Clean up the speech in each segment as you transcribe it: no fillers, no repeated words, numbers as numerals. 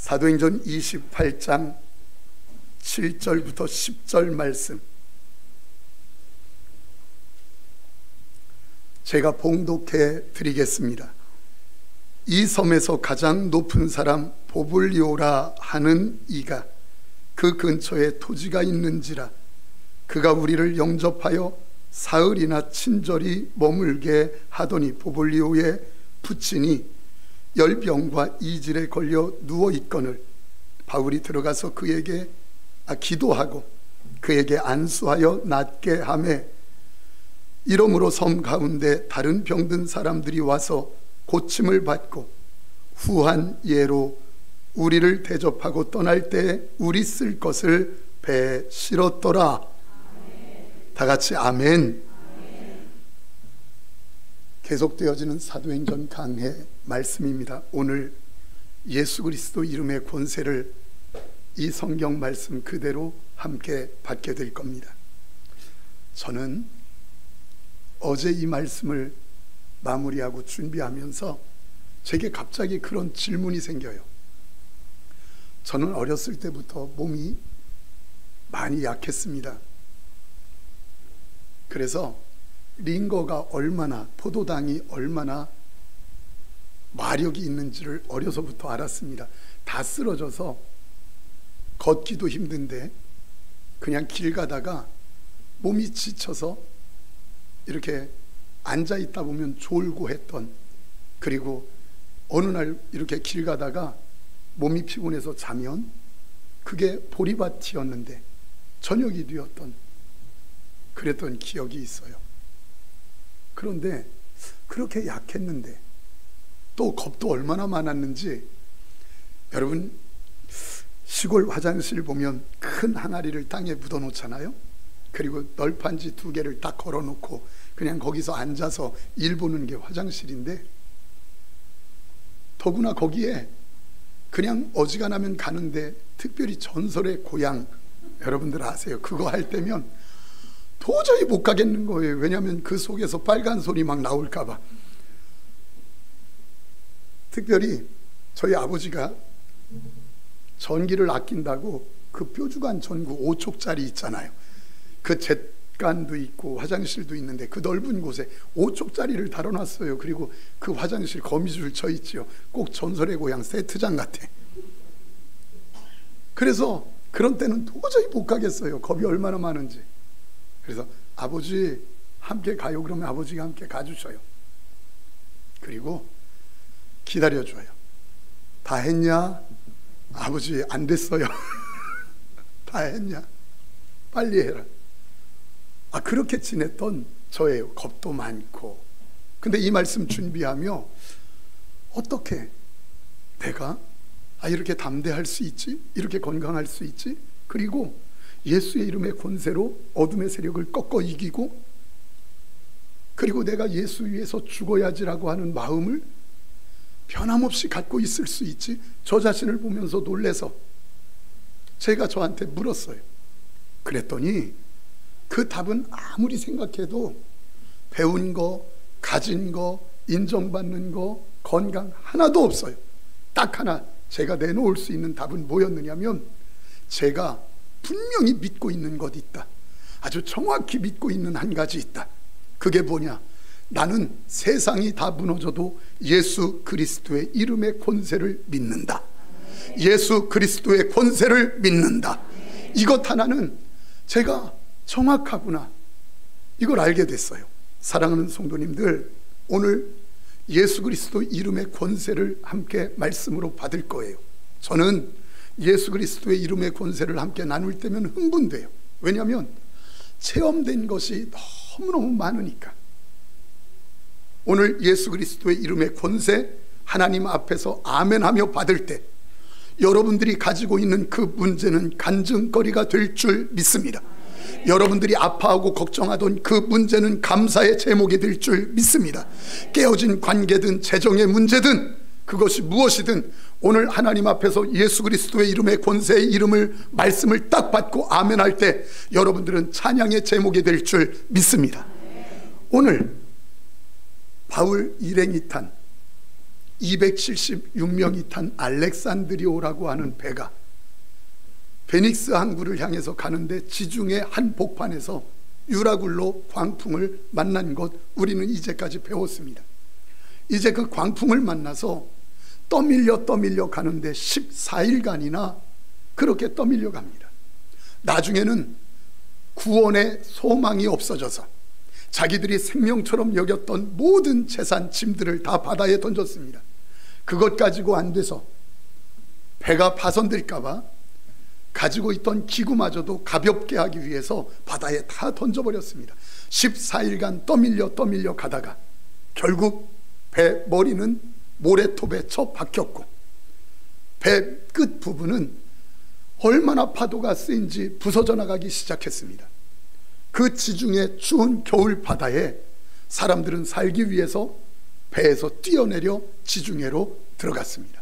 사도행전 28장 7절부터 10절 말씀, 제가 봉독해 드리겠습니다. 이 섬에서 가장 높은 사람 보블리오라 하는 이가 그 근처에 토지가 있는지라 그가 우리를 영접하여 사흘이나 친절히 머물게 하더니 보블리오의 부친이 열병과 이질에 걸려 누워있거늘 바울이 들어가서 그에게 기도하고 그에게 안수하여 낫게 하매, 이러므로 섬 가운데 다른 병든 사람들이 와서 고침을 받고 후한 예로 우리를 대접하고 떠날 때 우리 쓸 것을 배에 실었더라. 다 같이 아멘. 계속되어지는 사도행전 강해 말씀입니다. 오늘 예수 그리스도 이름의 권세를 이 성경 말씀 그대로 함께 받게 될 겁니다. 저는 어제 이 말씀을 마무리하고 준비하면서 제게 갑자기 그런 질문이 생겨요. 저는 어렸을 때부터 몸이 많이 약했습니다. 그래서 링거가 얼마나, 포도당이 얼마나 마력이 있는지를 어려서부터 알았습니다. 다 쓰러져서 걷기도 힘든데 그냥 길 가다가 몸이 지쳐서 이렇게 앉아있다 보면 졸고 했던, 그리고 어느 날 이렇게 길 가다가 몸이 피곤해서 자면 그게 보리밭이었는데 저녁이 되었던, 그랬던 기억이 있어요. 그런데 그렇게 약했는데 또 겁도 얼마나 많았는지, 여러분 시골 화장실 보면 큰 항아리를 땅에 묻어 놓잖아요. 그리고 널판지 2개를 딱 걸어 놓고 그냥 거기서 앉아서 일 보는 게 화장실인데, 더구나 거기에 그냥 어지간하면 가는데, 특별히 전설의 고향 여러분들 아세요? 그거 할 때면 도저히 못 가겠는 거예요. 왜냐하면 그 속에서 빨간 소리 막 나올까 봐. 특별히 저희 아버지가 전기를 아낀다고 그 뾰족한 전구 5촉짜리 있잖아요. 그 잿간도 있고 화장실도 있는데 그 넓은 곳에 5촉짜리를 달아놨어요. 그리고 그 화장실 거미줄 쳐 있죠. 꼭 전설의 고향 세트장 같아. 그래서 그런 때는 도저히 못 가겠어요. 겁이 얼마나 많은지. 그래서 아버지 함께 가요. 그러면 아버지가 함께 가주셔요. 그리고 기다려줘요. 다 했냐? 아버지 안 됐어요. 다 했냐? 빨리 해라. 그렇게 지냈던 저예요. 겁도 많고. 근데 이 말씀 준비하며 어떻게 내가 이렇게 담대할 수 있지? 이렇게 건강할 수 있지? 그리고 예수의 이름의 권세로 어둠의 세력을 꺾어 이기고, 그리고 내가 예수 위해서 죽어야지라고 하는 마음을 변함없이 갖고 있을 수 있지? 저 자신을 보면서 놀래서 제가 저한테 물었어요. 그랬더니 그 답은 아무리 생각해도 배운 거, 가진 거, 인정받는 거, 건강 하나도 없어요. 딱 하나 제가 내놓을 수 있는 답은 뭐였느냐면, 제가 분명히 믿고 있는 것 있다. 아주 정확히 믿고 있는 한 가지 있다. 그게 뭐냐? 나는 세상이 다 무너져도 예수 그리스도의 이름의 권세를 믿는다. 예수 그리스도의 권세를 믿는다. 이것 하나는 제가 정확하구나, 이걸 알게 됐어요. 사랑하는 성도님들, 오늘 예수 그리스도 이름의 권세를 함께 말씀으로 받을 거예요. 저는 예수 그리스도의 이름의 권세를 함께 나눌 때면 흥분돼요. 왜냐하면 체험된 것이 너무너무 많으니까. 오늘 예수 그리스도의 이름의 권세 하나님 앞에서 아멘하며 받을 때 여러분들이 가지고 있는 그 문제는 간증거리가 될 줄 믿습니다. 여러분들이 아파하고 걱정하던 그 문제는 감사의 제목이 될 줄 믿습니다. 깨어진 관계든 재정의 문제든 그것이 무엇이든 오늘 하나님 앞에서 예수 그리스도의 이름의 권세의 이름을 말씀을 딱 받고 아멘할 때 여러분들은 찬양의 제목이 될 줄 믿습니다. 오늘 바울 일행이 탄 276명이 탄 알렉산드리오라고 하는 배가 베닉스 항구를 향해서 가는데 지중해 한 복판에서 유라굴로 광풍을 만난 것 우리는 이제까지 배웠습니다. 이제 그 광풍을 만나서 떠밀려 가는데 14일간이나 그렇게 떠밀려 갑니다. 나중에는 구원의 소망이 없어져서 자기들이 생명처럼 여겼던 모든 재산, 짐들을 다 바다에 던졌습니다. 그것 가지고 안 돼서 배가 파손될까 봐 가지고 있던 기구마저도 가볍게 하기 위해서 바다에 다 던져버렸습니다. 14일간 떠밀려 가다가 결국 배 머리는 모래톱에 쳐 박혔고 배 끝 부분은 얼마나 파도가 세인지 부서져 나가기 시작했습니다. 그 지중해 추운 겨울 바다에 사람들은 살기 위해서 배에서 뛰어내려 지중해로 들어갔습니다.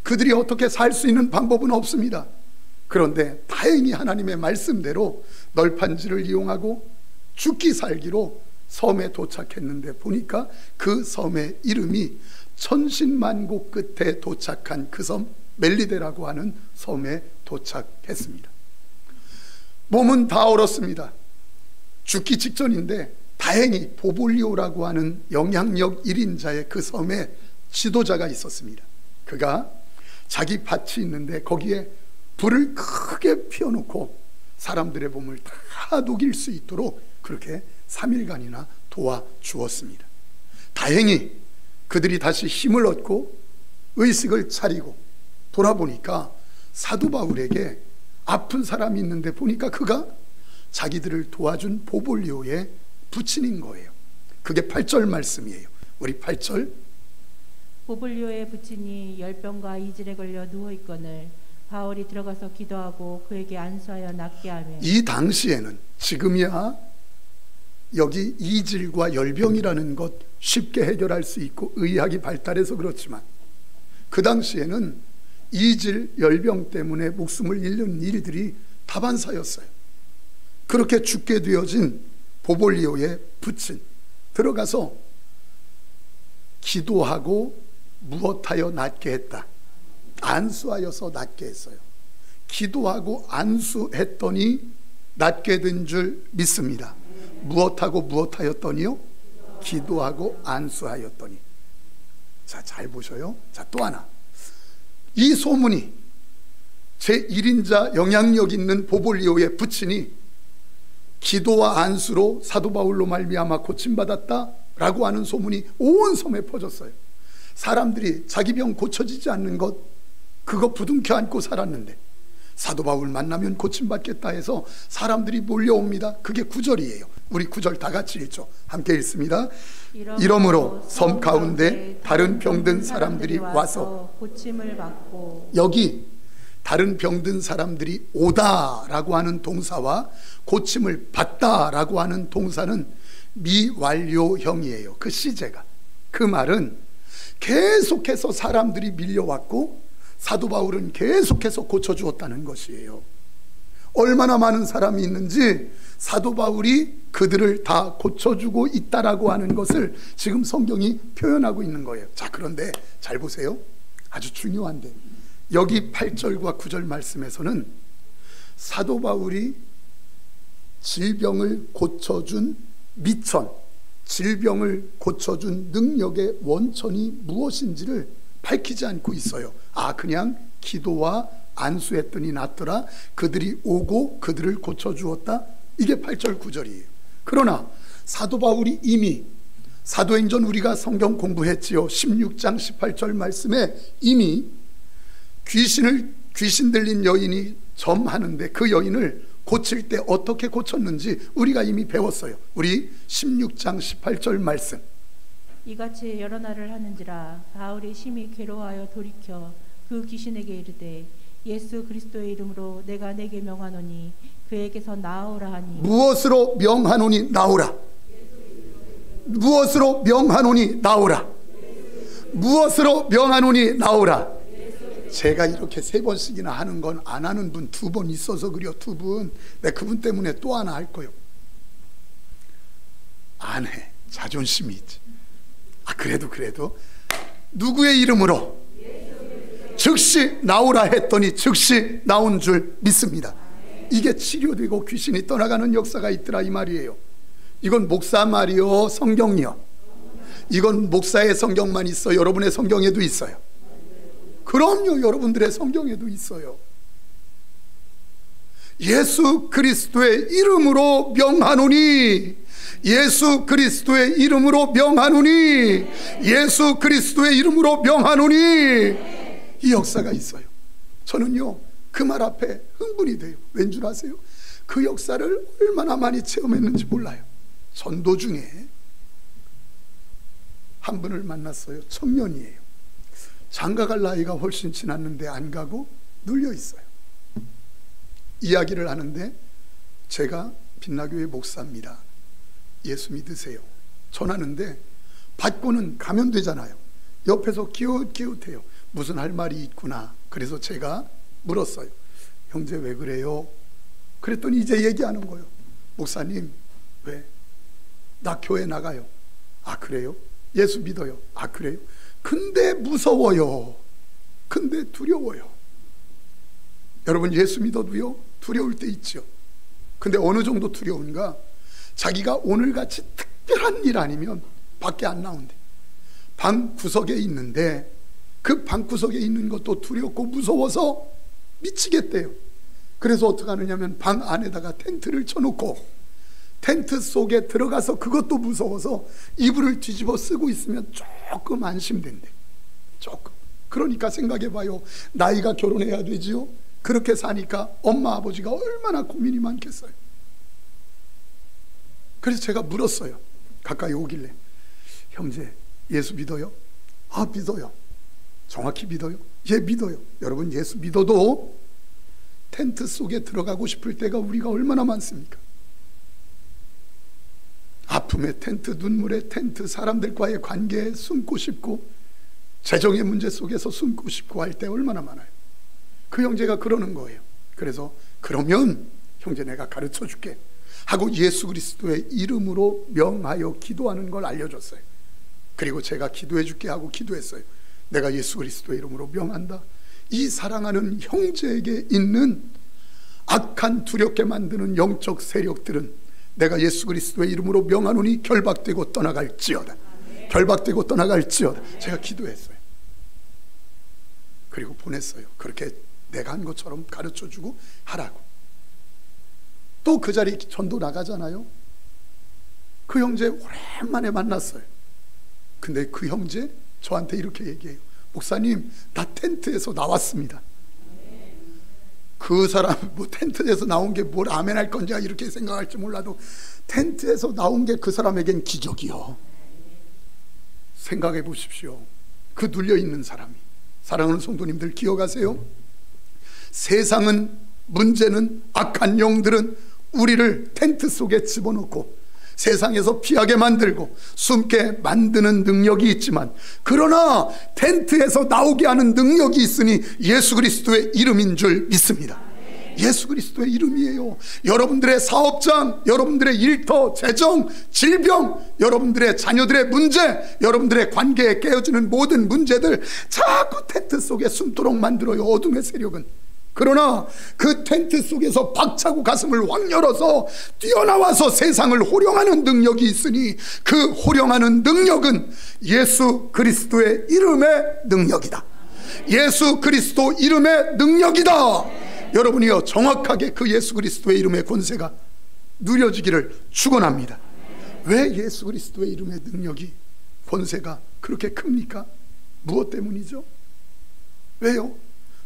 그들이 어떻게 살 수 있는 방법은 없습니다. 그런데 다행히 하나님의 말씀대로 널판지를 이용하고 죽기 살기로 섬에 도착했는데 보니까 그 섬의 이름이 천신만고 끝에 도착한 그 섬 멜리데라고 하는 섬에 도착했습니다. 몸은 다 얼었습니다. 죽기 직전인데 다행히 보볼리오라고 하는 영향력 1인자의 그 섬에 지도자가 있었습니다. 그가 자기 밭이 있는데 거기에 불을 크게 피워놓고 사람들의 몸을 다 녹일 수 있도록 그렇게 3일간이나 도와주었습니다. 다행히 그들이 다시 힘을 얻고 의식을 차리고 돌아보니까 사도 바울에게 아픈 사람이 있는데 보니까 그가 자기들을 도와준 보볼리오의 부친인 거예요. 그게 8절 말씀이에요. 우리 8절. 보볼리오의 부친이 열병과 이질에 걸려 누워있거늘 바울이 들어가서 기도하고 그에게 안수하여 낫게 하며. 이 당시에는 지금이야 여기 이질과 열병이라는 것 쉽게 해결할 수 있고 의학이 발달해서 그렇지만 그 당시에는 이질, 열병 때문에 목숨을 잃는 일들이 다반사였어요. 그렇게 죽게 되어진 보볼리오의 부친 들어가서 기도하고 무엇하여 낫게 했다. 안수하여서 낫게 했어요. 기도하고 안수했더니 낫게 된 줄 믿습니다. 무엇하고 무엇하였더니요? 기도하고 안수하였더니. 자, 잘 보셔요. 자, 또 하나. 이 소문이 제1인자 영향력 있는 보볼리오의 부친이 기도와 안수로 사도 바울로 말미암아 고침받았다 라고 하는 소문이 온 섬에 퍼졌어요. 사람들이 자기 병 고쳐지지 않는 것 그거 부둥켜 안고 살았는데 사도 바울 만나면 고침받겠다 해서 사람들이 몰려옵니다. 그게 9절이에요. 우리 9절 다 같이 읽죠. 함께 읽습니다. 이러므로 섬 가운데 다른 병든 사람들이 와서 고침을 받고. 여기 다른 병든 사람들이 오다라고 하는 동사와 고침을 받다라고 하는 동사는 미완료형이에요. 그 시제가. 그 말은 계속해서 사람들이 밀려왔고 사도 바울은 계속해서 고쳐주었다는 것이에요. 얼마나 많은 사람이 있는지 사도 바울이 그들을 다 고쳐주고 있다라고 하는 것을 지금 성경이 표현하고 있는 거예요. 자, 그런데 잘 보세요. 아주 중요한데 여기 8절과 9절 말씀에서는 사도 바울이 질병을 고쳐준 미천, 질병을 고쳐준 능력의 원천이 무엇인지를 밝히지 않고 있어요. 아, 그냥 기도와 안수했더니 낫더라. 그들이 오고 그들을 고쳐주었다. 이게 8절 9절이에요. 그러나 사도 바울이 이미 사도행전 우리가 성경 공부했지요. 16장 18절 말씀에 이미 귀신 들린 여인이 점하는데 그 여인을 고칠 때 어떻게 고쳤는지 우리가 이미 배웠어요. 우리 16장 18절 말씀. 이같이 여러 날을 하는지라 바울이 심히 괴로워하여 돌이켜 그 귀신에게 이르되 예수 그리스도의 이름으로 내가 내게 명하노니 그에게서 나오라 하니. 무엇으로 명하노니 나오라. 무엇으로 명하노니 나오라. 무엇으로 명하노니 나오라. 제가 이렇게 3번씩이나 하는 건 안 하는 분 2번 있어서 그래요. 2분. 내가 그분 때문에 또 하나 할 거요. 안 해. 자존심이 있지. 아, 그래도 누구의 이름으로? 즉시 나오라 했더니 즉시 나온 줄 믿습니다. 이게 치료되고 귀신이 떠나가는 역사가 있더라 이 말이에요. 이건 목사 말이요, 성경이요? 이건 목사의 성경만 있어? 여러분의 성경에도 있어요? 그럼요, 여러분들의 성경에도 있어요. 예수 그리스도의 이름으로 명하노니, 예수 그리스도의 이름으로 명하노니, 예수 그리스도의 이름으로 명하노니, 이 역사가 있어요. 저는요 그 말 앞에 흥분이 돼요. 왠 줄 아세요? 그 역사를 얼마나 많이 체험했는지 몰라요. 전도 중에 한 분을 만났어요. 청년이에요. 장가갈 나이가 훨씬 지났는데 안 가고 눌려 있어요. 이야기를 하는데 제가 빛나교회 목사입니다. 예수 믿으세요. 전하는데 받고는 가면 되잖아요. 옆에서 기웃기웃해요. 무슨 할 말이 있구나. 그래서 제가 물었어요. 형제 왜 그래요? 그랬더니 이제 얘기하는 거예요. 목사님 왜? 나 교회 나가요. 아 그래요? 예수 믿어요. 아 그래요? 근데 무서워요. 근데 두려워요. 여러분 예수 믿어도요 두려울 때 있죠. 근데 어느 정도 두려운가? 자기가 오늘같이 특별한 일 아니면 밖에 안 나온대. 방 구석에 있는데 그 방구석에 있는 것도 두렵고 무서워서 미치겠대요. 그래서 어떻게 하느냐면 방 안에다가 텐트를 쳐놓고 텐트 속에 들어가서 그것도 무서워서 이불을 뒤집어 쓰고 있으면 조금 안심된대. 조금. 그러니까 생각해봐요. 나이가 결혼해야 되지요. 그렇게 사니까 엄마 아버지가 얼마나 고민이 많겠어요. 그래서 제가 물었어요. 가까이 오길래 형제 예수 믿어요? 아 믿어요. 정확히 믿어요? 예 믿어요. 여러분 예수 믿어도 텐트 속에 들어가고 싶을 때가 우리가 얼마나 많습니까? 아픔의 텐트, 눈물의 텐트, 사람들과의 관계에 숨고 싶고 재정의 문제 속에서 숨고 싶고 할 때 얼마나 많아요. 그 형제가 그러는 거예요. 그래서 그러면 형제 내가 가르쳐 줄게 하고 예수 그리스도의 이름으로 명하여 기도하는 걸 알려줬어요. 그리고 제가 기도해 줄게 하고 기도했어요. 내가 예수 그리스도의 이름으로 명한다. 이 사랑하는 형제에게 있는 악한 두렵게 만드는 영적 세력들은 내가 예수 그리스도의 이름으로 명하노니 결박되고 떠나갈지어다. 결박되고 떠나갈지어다. 제가 기도했어요. 그리고 보냈어요. 그렇게 내가 한 것처럼 가르쳐주고 하라고. 또 그 자리 전도 나가잖아요. 그 형제 오랜만에 만났어요. 근데 그 형제 저한테 이렇게 얘기해요. 목사님 나 텐트에서 나왔습니다. 그 사람 뭐 텐트에서 나온 게 뭘 아멘 할 건지 이렇게 생각할지 몰라도 텐트에서 나온 게 그 사람에겐 기적이요. 생각해 보십시오. 그 눌려있는 사람이. 사랑하는 성도님들 기억하세요? 세상은, 문제는, 악한 영들은 우리를 텐트 속에 집어넣고 세상에서 피하게 만들고 숨게 만드는 능력이 있지만, 그러나 텐트에서 나오게 하는 능력이 있으니 예수 그리스도의 이름인 줄 믿습니다. 예수 그리스도의 이름이에요. 여러분들의 사업장, 여러분들의 일터, 재정, 질병, 여러분들의 자녀들의 문제, 여러분들의 관계에 깨어지는 모든 문제들 자꾸 텐트 속에 숨도록 만들어요, 어둠의 세력은. 그러나 그 텐트 속에서 박차고 가슴을 확 열어서 뛰어나와서 세상을 호령하는 능력이 있으니 그 호령하는 능력은 예수 그리스도의 이름의 능력이다. 예수 그리스도 이름의 능력이다. 여러분이요 정확하게 그 예수 그리스도의 이름의 권세가 누려지기를 축원합니다. 왜 예수 그리스도의 이름의 능력이, 권세가 그렇게 큽니까? 무엇 때문이죠? 왜요?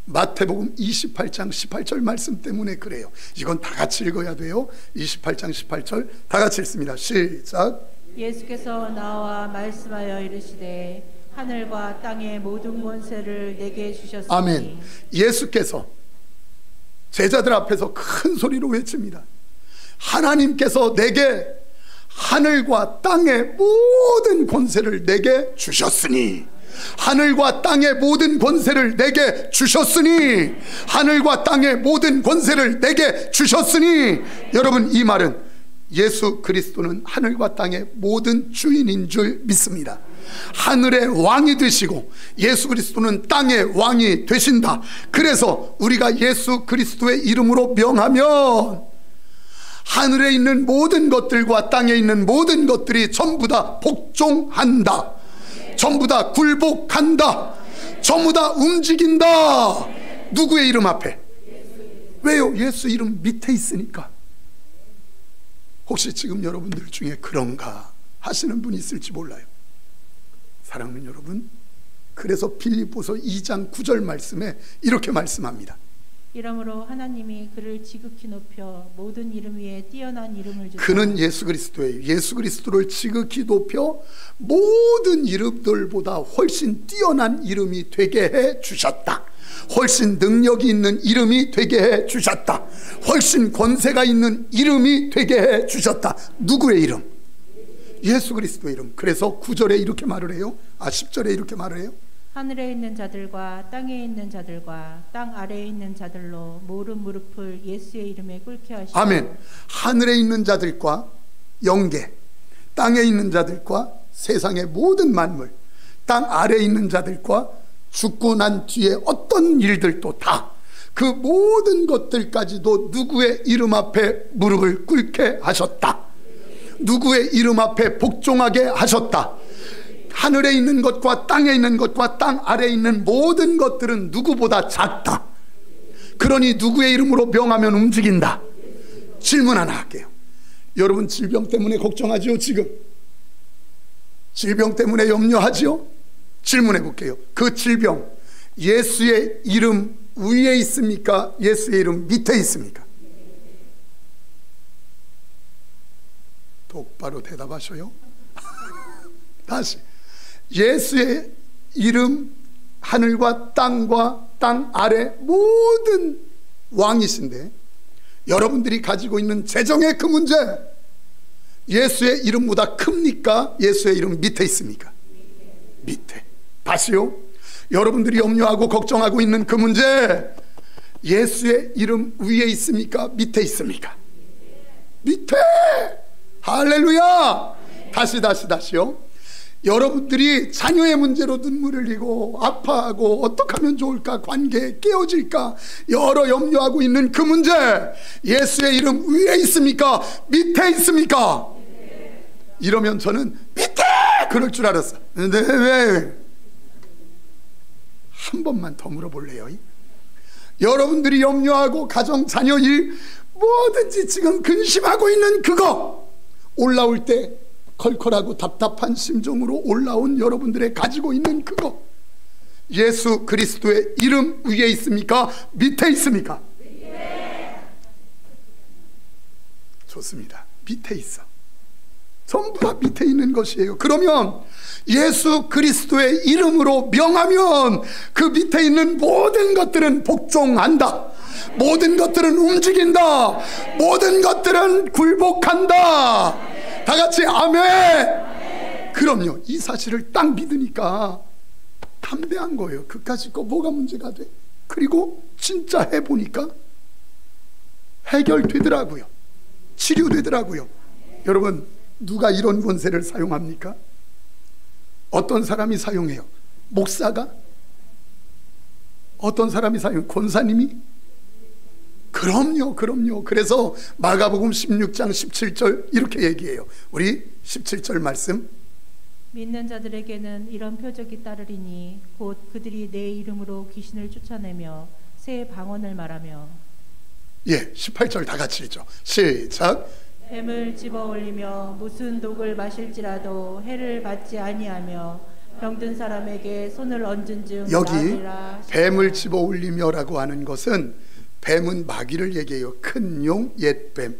마태복음 28장 18절 말씀 때문에 그래요. 이건 다 같이 읽어야 돼요. 28장 18절 다 같이 읽습니다. 시작. 예수께서 나와 말씀하여 이르시되 하늘과 땅의 모든 권세를 내게 주셨으니. 아멘. 예수께서 제자들 앞에서 큰 소리로 외칩니다. 하나님께서 내게 하늘과 땅의 모든 권세를 내게 주셨으니, 하늘과 땅의 모든 권세를 내게 주셨으니, 하늘과 땅의 모든 권세를 내게 주셨으니. 여러분, 이 말은 예수 그리스도는 하늘과 땅의 모든 주인인 줄 믿습니다. 하늘의 왕이 되시고 예수 그리스도는 땅의 왕이 되신다. 그래서 우리가 예수 그리스도의 이름으로 명하면 하늘에 있는 모든 것들과 땅에 있는 모든 것들이 전부 다 복종한다. 전부 다 굴복한다. 전부 다 움직인다. 누구의 이름 앞에? 왜요? 예수 이름 밑에 있으니까. 혹시 지금 여러분들 중에 그런가 하시는 분이 있을지 몰라요. 사랑하는 여러분, 그래서 빌립보서 2장 9절 말씀에 이렇게 말씀합니다. 이러므로 하나님이 그를 지극히 높여 모든 이름 위에 뛰어난 이름을 주사. 그는 예수 그리스도예요. 예수 그리스도를 지극히 높여 모든 이름들보다 훨씬 뛰어난 이름이 되게 해 주셨다. 훨씬 능력이 있는 이름이 되게 해 주셨다. 훨씬 권세가 있는 이름이 되게 해 주셨다. 누구의 이름? 예수 그리스도의 이름. 그래서 9절에 이렇게 말을 해요. 10절에 이렇게 말을 해요. 하늘에 있는 자들과 땅에 있는 자들과 땅 아래에 있는 자들로 모든 무릎을 예수의 이름에 꿇게 하시고. 아멘. 하늘에 있는 자들과 영계, 땅에 있는 자들과 세상의 모든 만물, 땅 아래에 있는 자들과 죽고 난 뒤에 어떤 일들도 다 그 모든 것들까지도 누구의 이름 앞에 무릎을 꿇게 하셨다. 누구의 이름 앞에 복종하게 하셨다. 하늘에 있는 것과 땅에 있는 것과 땅 아래에 있는 모든 것들은 누구보다 작다. 그러니 누구의 이름으로 명하면 움직인다. 질문 하나 할게요. 여러분 질병 때문에 걱정하죠? 지금 질병 때문에 염려하죠? 질문해 볼게요. 그 질병 예수의 이름 위에 있습니까? 예수의 이름 밑에 있습니까? 똑바로 대답하셔요. 다시, 예수의 이름 하늘과 땅과 땅 아래 모든 왕이신데 여러분들이 가지고 있는 재정의 그 문제, 예수의 이름보다 큽니까? 예수의 이름 밑에 있습니까? 밑에. 다시요, 여러분들이 염려하고 걱정하고 있는 그 문제, 예수의 이름 위에 있습니까? 밑에 있습니까? 밑에. 할렐루야. 다시요, 여러분들이 자녀의 문제로 눈물을 흘리고 아파하고 어떻게 하면 좋을까, 관계 깨어질까 여러 염려하고 있는 그 문제, 예수의 이름 위에 있습니까? 밑에 있습니까? 이러면 저는 밑에 그럴 줄 알았어. 근데 왜? 한 번만 더 물어볼래요? 여러분들이 염려하고 가정 자녀 일 뭐든지 지금 근심하고 있는 그거 올라올 때 컬컬하고 답답한 심정으로 올라온 여러분들의 가지고 있는 그거, 예수 그리스도의 이름 위에 있습니까? 밑에 있습니까? 밑에. 좋습니다. 밑에 있어. 전부 다 밑에 있는 것이에요. 그러면 예수 그리스도의 이름으로 명하면 그 밑에 있는 모든 것들은 복종한다. 모든 것들은 움직인다. 모든 것들은 굴복한다. 다 같이 아멘. 그럼요, 이 사실을 딱 믿으니까 담대한 거예요. 그까짓 거 뭐가 문제가 돼? 그리고 진짜 해보니까 해결되더라고요. 치료되더라고요. 여러분, 누가 이런 권세를 사용합니까? 어떤 사람이 사용해요? 목사가? 어떤 사람이 사용해요? 권사님이? 그럼요. 그래서 마가복음 16장 17절 이렇게 얘기해요. 우리 17절 말씀. 믿는 자들에게는 이런 표적이 따르리니 곧 그들이 내 이름으로 귀신을 쫓아내며 새 방언을 말하며. 예, 18절 다 같이 읽죠. 시작. 뱀을 집어 올리며 무슨 독을 마실지라도 해를 받지 아니하며 병든 사람에게 손을 얹은 즉 여기 나으리라. 뱀을 집어 올리며라고 하는 것은 뱀은 마귀를 얘기해요. 큰 용, 옛뱀,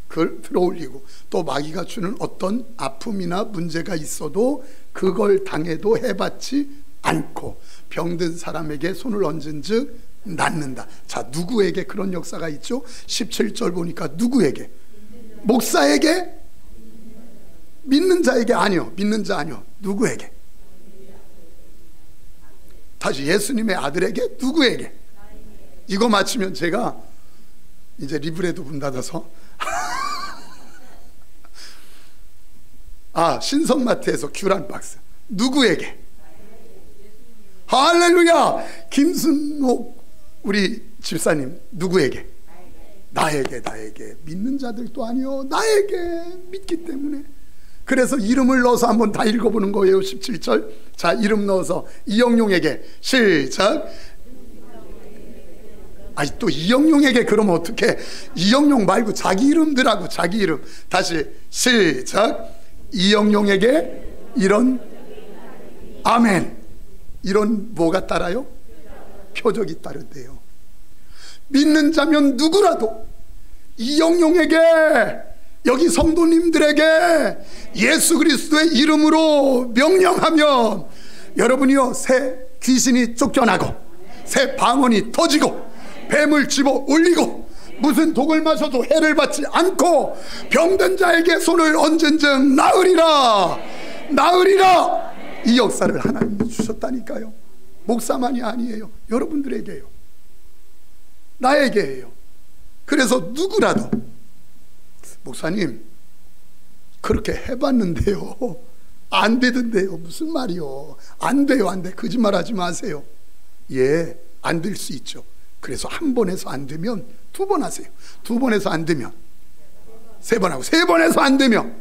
그걸 들어올리고 또 마귀가 주는 어떤 아픔이나 문제가 있어도 그걸 당해도 해받지 않고 병든 사람에게 손을 얹은 즉 낫는다. 자, 누구에게 그런 역사가 있죠? 17절 보니까 누구에게? 목사에게? 믿는 자에게? 아니요. 믿는 자 아니요. 누구에게? 다시, 예수님의 아들에게? 누구에게? 이거 맞추면 제가 이제 리브레도 문 닫아서 신성마트에서 귤 한 박스. 누구에게? 할렐루야. 김순옥 우리 집사님 누구에게? 나에게. 믿는 자들도 아니요, 나에게 믿기 때문에. 그래서 이름을 넣어서 한번 다 읽어보는 거예요. 17절. 자, 이름 넣어서 이영용에게. 시작. 아니, 또 이영용에게 그러면 어떡해? 이영용 말고 자기 이름들하고, 자기 이름. 다시 시작. 이영용에게 이런, 아멘. 이런 뭐가 따라요? 표적이 따른대요. 믿는 자면 누구라도 이영용에게, 여기 성도님들에게 예수 그리스도의 이름으로 명령하면 여러분이요, 새 귀신이 쫓겨나고 새 방언이 터지고 뱀을 집어 올리고 무슨 독을 마셔도 해를 받지 않고 병든 자에게 손을 얹은 즉 나으리라. 이 역사를 하나님이 주셨다니까요. 목사만이 아니에요. 여러분들에게요. 나에게예요. 그래서 누구라도, 목사님 그렇게 해봤는데요 안 되던데요. 무슨 말이요? 안 돼요. 거짓말하지 마세요. 예, 안 될 수 있죠. 그래서 한 번 해서 안 되면 두 번 하세요. 두 번 해서 안 되면 세 번 하고, 세 번 해서 안 되면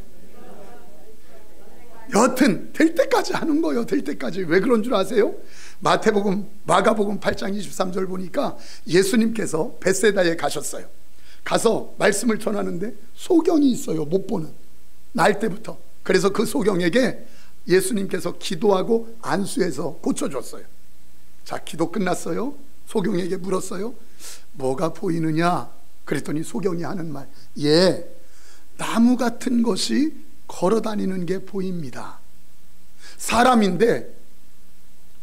여하튼 될 때까지 하는 거예요. 될 때까지. 왜 그런 줄 아세요? 마가복음 8장 23절 보니까 예수님께서 벳세다에 가셨어요. 가서 말씀을 전하는데 소경이 있어요. 못 보는, 날 때부터. 그래서 그 소경에게 예수님께서 기도하고 안수해서 고쳐줬어요. 자, 기도 끝났어요. 소경에게 물었어요. 뭐가 보이느냐? 그랬더니 소경이 하는 말, 예, 나무 같은 것이 걸어다니는 게 보입니다. 사람인데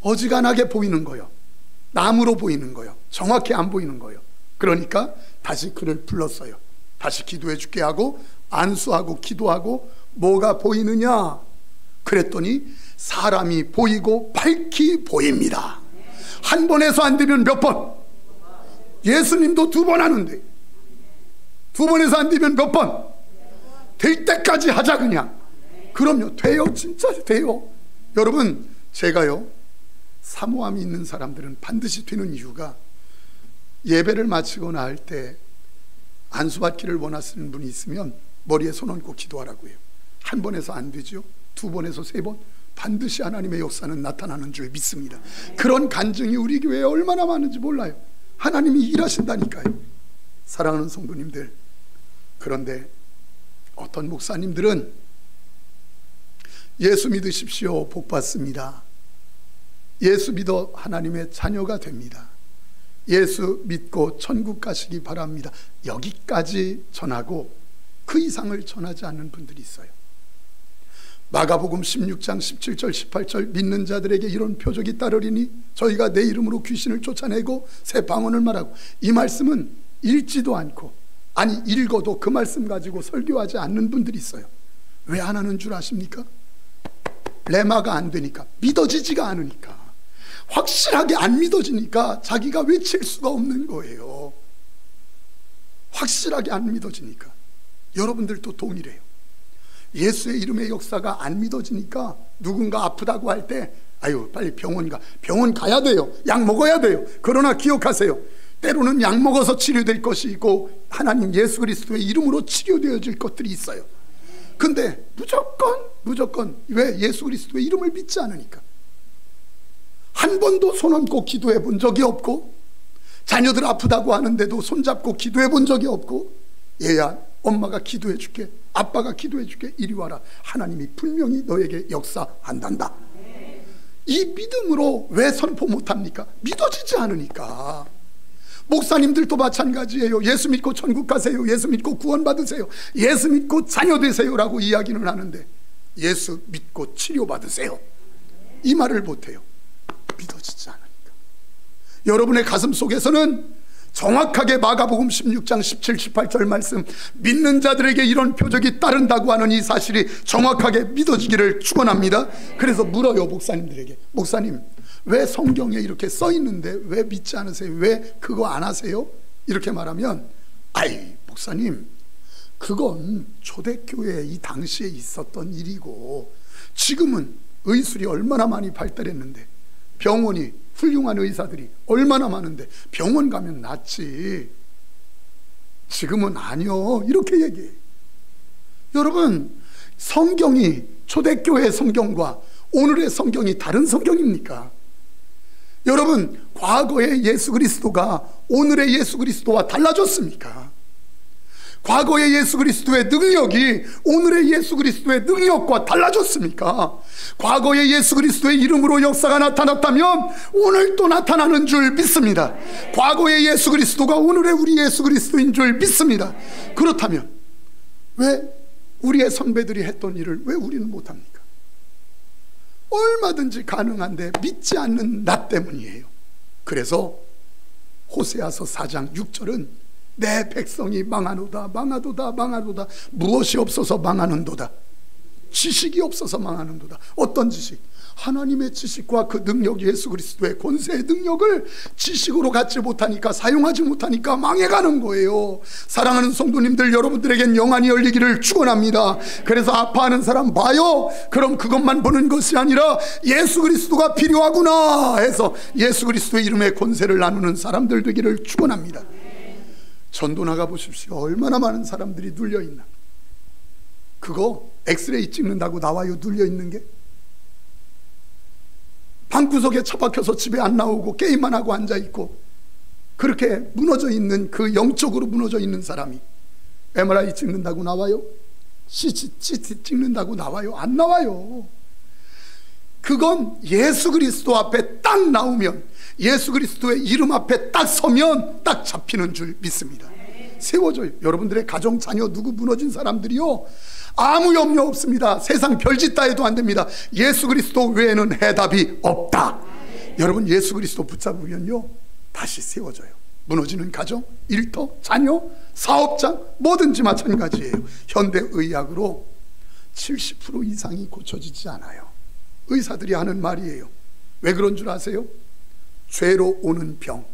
어지간하게 보이는 거예요. 나무로 보이는 거예요. 정확히 안 보이는 거예요. 그러니까 다시 그를 불렀어요. 다시 기도해 줄게 하고 안수하고 기도하고, 뭐가 보이느냐? 그랬더니 사람이 보이고 밝히 보입니다. 한 번 해서 안 되면 몇 번? 예수님도 두 번 하는데 두 번 해서 안 되면 몇 번? 될 때까지 하자 그냥. 그럼요, 돼요. 진짜 돼요. 여러분, 제가요, 사모함이 있는 사람들은 반드시 되는 이유가, 예배를 마치거나 할 때 안수받기를 원하시는 분이 있으면 머리에 손 얹고 기도하라고 해요. 한 번 해서 안 되죠. 두 번 해서 세 번, 반드시 하나님의 역사는 나타나는 줄 믿습니다. 그런 간증이 우리 교회에 얼마나 많은지 몰라요. 하나님이 일하신다니까요. 사랑하는 성도님들, 그런데 어떤 목사님들은 예수 믿으십시오, 복 받습니다. 예수 믿어 하나님의 자녀가 됩니다. 예수 믿고 천국 가시기 바랍니다. 여기까지 전하고 그 이상을 전하지 않는 분들이 있어요. 마가복음 16장 17절 18절, 믿는 자들에게 이런 표적이 따르리니 저희가 내 이름으로 귀신을 쫓아내고 새 방언을 말하고, 이 말씀은 읽지도 않고, 아니 읽어도 그 말씀 가지고 설교하지 않는 분들이 있어요. 왜 안 하는 줄 아십니까? 레마가 안 되니까, 믿어지지가 않으니까, 확실하게 안 믿어지니까 자기가 외칠 수가 없는 거예요. 확실하게 안 믿어지니까. 여러분들도 동일해요. 예수의 이름의 역사가 안 믿어지니까 누군가 아프다고 할 때, 아유 빨리 병원 가야 돼요. 약 먹어야 돼요. 그러나 기억하세요, 때로는 약 먹어서 치료될 것이 있고 하나님 예수 그리스도의 이름으로 치료되어질 것들이 있어요. 근데 무조건 왜? 예수 그리스도의 이름을 믿지 않으니까. 한 번도 손 얹고 기도해 본 적이 없고, 자녀들 아프다고 하는데도 손잡고 기도해 본 적이 없고, 얘야 엄마가 기도해 줄게, 아빠가 기도해 줄게, 이리 와라, 하나님이 분명히 너에게 역사한단다. 이 믿음으로 왜 선포 못합니까? 믿어지지 않으니까. 목사님들도 마찬가지예요. 예수 믿고 천국 가세요, 예수 믿고 구원 받으세요, 예수 믿고 자녀 되세요라고 이야기는 하는데 예수 믿고 치료 받으세요, 이 말을 못해요. 믿어지지 않으니까. 여러분의 가슴 속에서는 정확하게 마가복음 16장 17, 18절 말씀, 믿는 자들에게 이런 표적이 따른다고 하는 이 사실이 정확하게 믿어지기를 축원합니다. 그래서 물어요, 목사님들에게. 목사님, 왜 성경에 이렇게 써 있는데 왜 믿지 않으세요? 왜 그거 안 하세요? 이렇게 말하면, 아이 목사님, 그건 초대교회 이 당시에 있었던 일이고 지금은 의술이 얼마나 많이 발달했는데, 병원이 훌륭한 의사들이 얼마나 많은데 병원 가면 낫지, 지금은 아니요, 이렇게 얘기해요. 여러분, 성경이 초대교회 성경과 오늘의 성경이 다른 성경입니까? 여러분, 과거의 예수 그리스도가 오늘의 예수 그리스도와 달라졌습니까? 과거의 예수 그리스도의 능력이 오늘의 예수 그리스도의 능력과 달라졌습니까? 과거의 예수 그리스도의 이름으로 역사가 나타났다면 오늘 또 나타나는 줄 믿습니다. 과거의 예수 그리스도가 오늘의 우리 예수 그리스도인 줄 믿습니다. 그렇다면 왜 우리의 선배들이 했던 일을 왜 우리는 못합니까? 얼마든지 가능한데 믿지 않는 나 때문이에요. 그래서 호세아서 4장 6절은 내 백성이 망하노다, 망하도다, 망하도다. 무엇이 없어서 망하는도다. 지식이 없어서 망하는도다. 어떤 지식? 하나님의 지식과 그 능력, 예수 그리스도의 권세의 능력을 지식으로 갖지 못하니까, 사용하지 못하니까 망해가는 거예요. 사랑하는 성도님들, 여러분들에겐 영안이 열리기를 축원합니다. 그래서 아파하는 사람 봐요. 그럼 그것만 보는 것이 아니라 예수 그리스도가 필요하구나 해서 예수 그리스도의 이름의 권세를 나누는 사람들 되기를 축원합니다. 전도 나가 보십시오. 얼마나 많은 사람들이 눌려있나. 그거 엑스레이 찍는다고 나와요, 눌려있는 게? 방구석에 처박혀서 집에 안 나오고 게임만 하고 앉아있고 그렇게 무너져 있는, 그 영적으로 무너져 있는 사람이 MRI 찍는다고 나와요? CT 찍는다고 나와요? 안 나와요. 그건 예수 그리스도 앞에 딱 나오면, 예수 그리스도의 이름 앞에 딱 서면 딱 잡히는 줄 믿습니다. 세워져요. 여러분들의 가정, 자녀, 누구 무너진 사람들이요, 아무 염려 없습니다. 세상 별짓 다 해도 안 됩니다. 예수 그리스도 외에는 해답이 없다. 여러분, 예수 그리스도 붙잡으면요 다시 세워져요. 무너지는 가정, 일터, 자녀, 사업장, 뭐든지 마찬가지예요. 현대의학으로 70% 이상이 고쳐지지 않아요. 의사들이 하는 말이에요. 왜 그런 줄 아세요? 죄로 오는 병,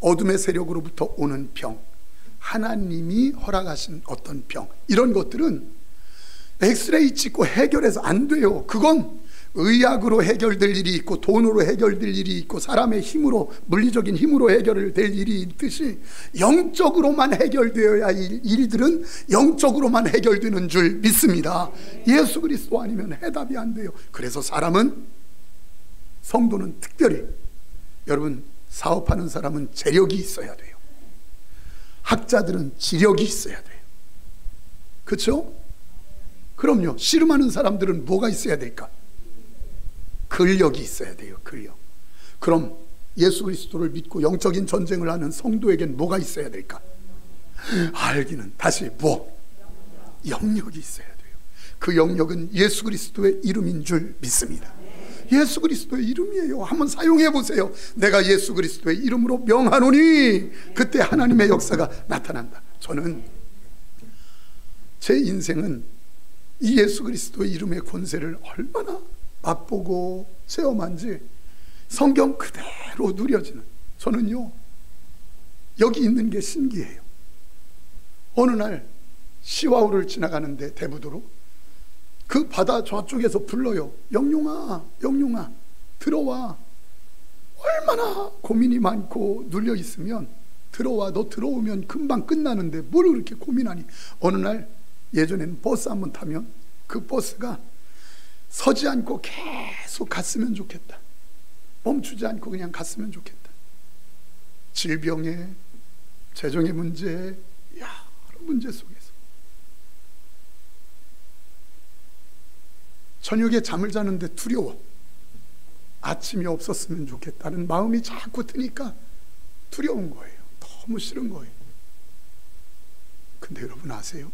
어둠의 세력으로부터 오는 병, 하나님이 허락하신 어떤 병, 이런 것들은 엑스레이 찍고 해결해서 안 돼요. 그건 의학으로 해결될 일이 있고 돈으로 해결될 일이 있고 사람의 힘으로, 물리적인 힘으로 해결될 일이 있듯이 영적으로만 해결되어야 할 일들은 영적으로만 해결되는 줄 믿습니다. 예수 그리스도 아니면 해답이 안 돼요. 그래서 사람은, 성도는 특별히, 여러분, 사업하는 사람은 재력이 있어야 돼요. 학자들은 지력이 있어야 돼요. 그렇죠? 그럼요. 씨름하는 사람들은 뭐가 있어야 될까? 근력이 있어야 돼요. 근력. 그럼 예수 그리스도를 믿고 영적인 전쟁을 하는 성도에겐 뭐가 있어야 될까? 알기는, 다시 뭐? 영역이 있어야 돼요. 그 영역은 예수 그리스도의 이름인 줄 믿습니다. 예수 그리스도의 이름이에요. 한번 사용해 보세요. 내가 예수 그리스도의 이름으로 명하노니 그때 하나님의 역사가 나타난다. 저는 제 인생은 이 예수 그리스도의 이름의 권세를 얼마나 맛보고 체험한지 성경 그대로 누려지는, 저는요 여기 있는 게 신기해요. 어느 날 시와우를 지나가는데, 대부도로 그 바다 저쪽에서 불러요. 영룡아, 영룡아, 들어와. 얼마나 고민이 많고 눌려 있으면 들어와. 너 들어오면 금방 끝나는데 뭘 그렇게 고민하니. 어느 날, 예전에는 버스 한번 타면 그 버스가 서지 않고 계속 갔으면 좋겠다. 멈추지 않고 그냥 갔으면 좋겠다. 질병에, 재정의 문제, 여러 문제 속에서 저녁에 잠을 자는데 두려워. 아침이 없었으면 좋겠다는 마음이 자꾸 드니까 두려운 거예요. 너무 싫은 거예요. 근데 여러분 아세요?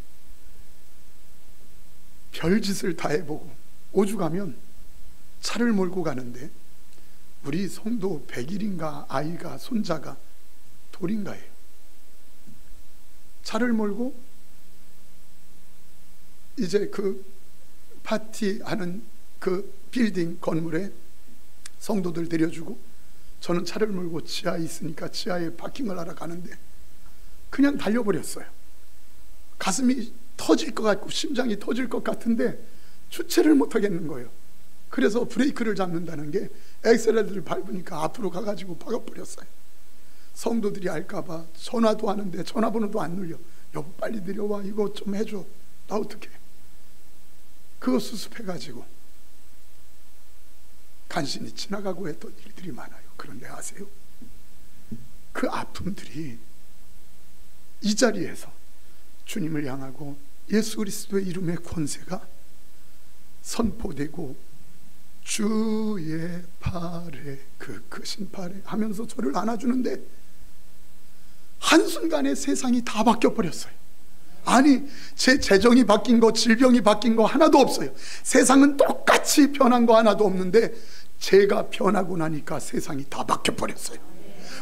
별짓을 다 해보고 오죽하면 차를 몰고 가는데 우리 성도 100일인가 아이가, 손자가 돌인가예요. 차를 몰고 이제 그 파티하는 그 빌딩 건물에 성도들 데려주고, 저는 차를 몰고 지하에 있으니까 지하에 파킹을 하러 가는데 그냥 달려버렸어요. 가슴이 터질 것 같고 심장이 터질 것 같은데 주체를 못 하겠는 거예요. 그래서 브레이크를 잡는다는 게 엑셀레터를 밟으니까 앞으로 가가지고 박아버렸어요. 성도들이 알까봐 전화도 하는데 전화번호도 안 눌려. 여보 빨리 내려와, 이거 좀 해줘. 나 어떡해. 그거 수습해가지고 간신히 지나가고 했던 일들이 많아요. 그런데 아세요? 그 아픔들이 이 자리에서 주님을 향하고 예수 그리스도의 이름의 권세가 선포되고 주의 팔에 그 크신 팔에 하면서 저를 안아주는데 한순간에 세상이 다 바뀌어버렸어요. 아니, 제 재정이 바뀐 거, 질병이 바뀐 거 하나도 없어요. 세상은 똑같이 변한 거 하나도 없는데 제가 변하고 나니까 세상이 다 바뀌어버렸어요.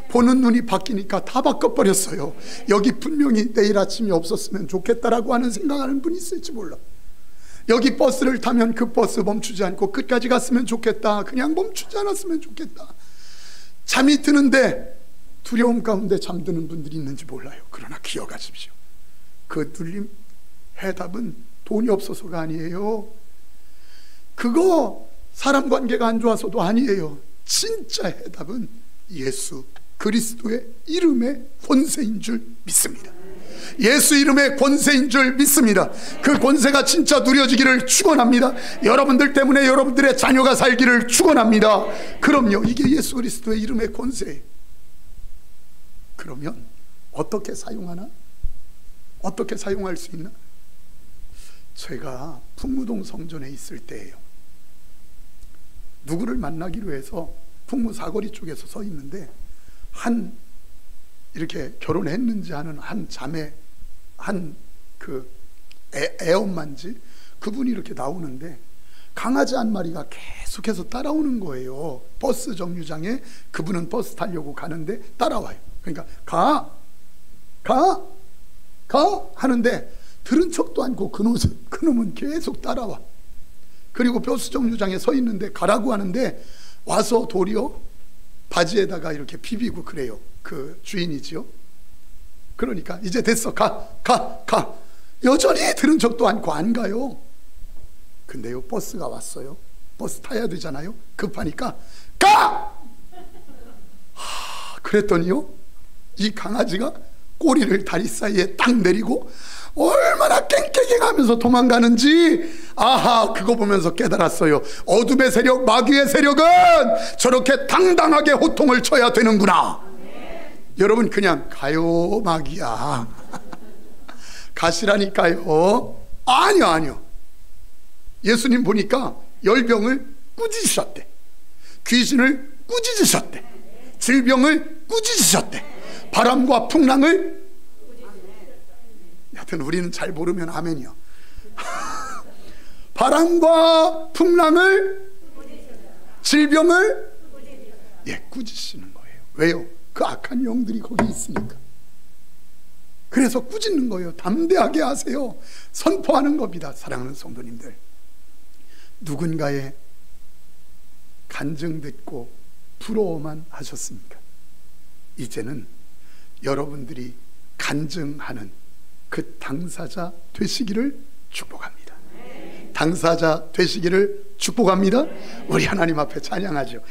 보는 눈이 바뀌니까 다 바뀌어버렸어요. 여기 분명히 내일 아침이 없었으면 좋겠다라고 하는 생각하는 분이 있을지 몰라. 여기 버스를 타면 그 버스 멈추지 않고 끝까지 갔으면 좋겠다. 그냥 멈추지 않았으면 좋겠다. 잠이 드는데 두려움 가운데 잠드는 분들이 있는지 몰라요. 그러나 기억하십시오. 그 눌림 해답은 돈이 없어서가 아니에요. 그거 사람 관계가 안 좋아서도 아니에요. 진짜 해답은 예수 그리스도의 이름의 권세인 줄 믿습니다. 예수 이름의 권세인 줄 믿습니다. 그 권세가 진짜 누려지기를 축원합니다. 여러분들 때문에 여러분들의 자녀가 살기를 축원합니다. 그럼요, 이게 예수 그리스도의 이름의 권세. 그러면 어떻게 사용하나? 어떻게 사용할 수 있나? 제가 풍무동 성전에 있을 때예요. 누구를 만나기로 해서 풍무 사거리 쪽에서 서 있는데 한 이렇게 결혼했는지 하는 한 자매, 한 그 애엄마인지 그분이 이렇게 나오는데 강아지 한 마리가 계속해서 따라오는 거예요. 버스 정류장에 그분은 버스 타려고 가는데 따라와요. 그러니까 가 하는데 들은 척도 않고 그놈은 계속 따라와. 그리고 버스 정류장에 서 있는데 가라고 하는데 와서 도리어 바지에다가 이렇게 비비고 그래요. 그 주인이지요. 그러니까 이제 됐어, 가. 여전히 들은 척도 않고 안 가요. 근데요, 버스가 왔어요. 버스 타야 되잖아요. 급하니까 가! 그랬더니요, 이 강아지가 꼬리를 다리 사이에 딱 내리고 얼마나 깽깽하면서 도망가는지, 아하, 그거 보면서 깨달았어요. 어둠의 세력, 마귀의 세력은 저렇게 당당하게 호통을 쳐야 되는구나. 여러분, 그냥 가요 마귀야 가시라니까요. 아니요. 예수님 보니까 열병을 꾸짖으셨대. 귀신을 꾸짖으셨대. 질병을 꾸짖으셨대. 바람과 풍랑을, 여하튼 우리는 잘 모르면 아멘이요. 바람과 풍랑을, 질병을 꾸짖으시는 거예요. 왜요? 그 악한 영들이 거기 있으니까. 그래서 꾸짖는 거예요. 담대하게 하세요. 선포하는 겁니다. 사랑하는 성도님들, 누군가의 간증 듣고 부러워만 하셨습니까? 이제는 여러분들이 간증하는 그 당사자 되시기를 축복합니다. 당사자 되시기를 축복합니다. 우리 하나님 앞에 찬양하죠.